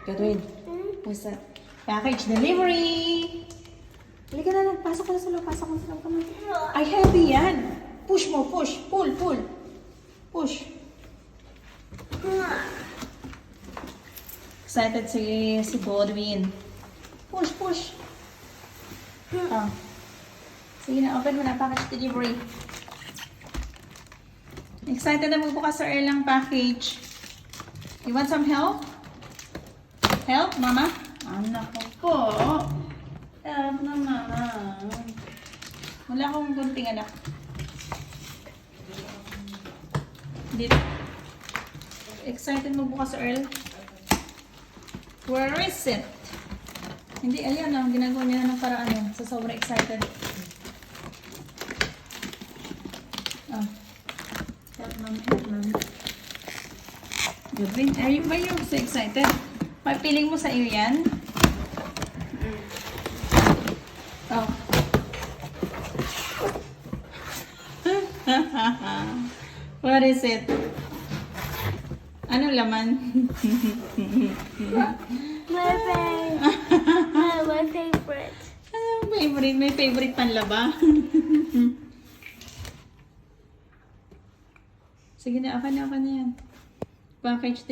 Godwin, what's that? Package delivery! Halika na lang. Pasok ko na sa loob. Pasok ko na sa loob. Come on. Ay, heavy yan. Push mo, push. Pull, pull. Push. Excited si Godwin. Push, push. Oh. Sige na, open mo na. Package delivery. Excited na magbukas sa Earl ang package. You want some help? Help, mama? Anak ko po. Help na, mama. Wala akong gunting anak. Dito. Excited magbukas sa Earl? Where is it? Hindi, ayan ang ginagawa niya ng paraan yun. So, sobrang excited. Oh. Help, mama. Help, mama. Godwin, are you so excited? Piling mo sa iyo yan? Oh. What is it? Anong laman? My favorite. My favorite. Anong favorite? May favorite panlaba? Sige na, akan na yan. Package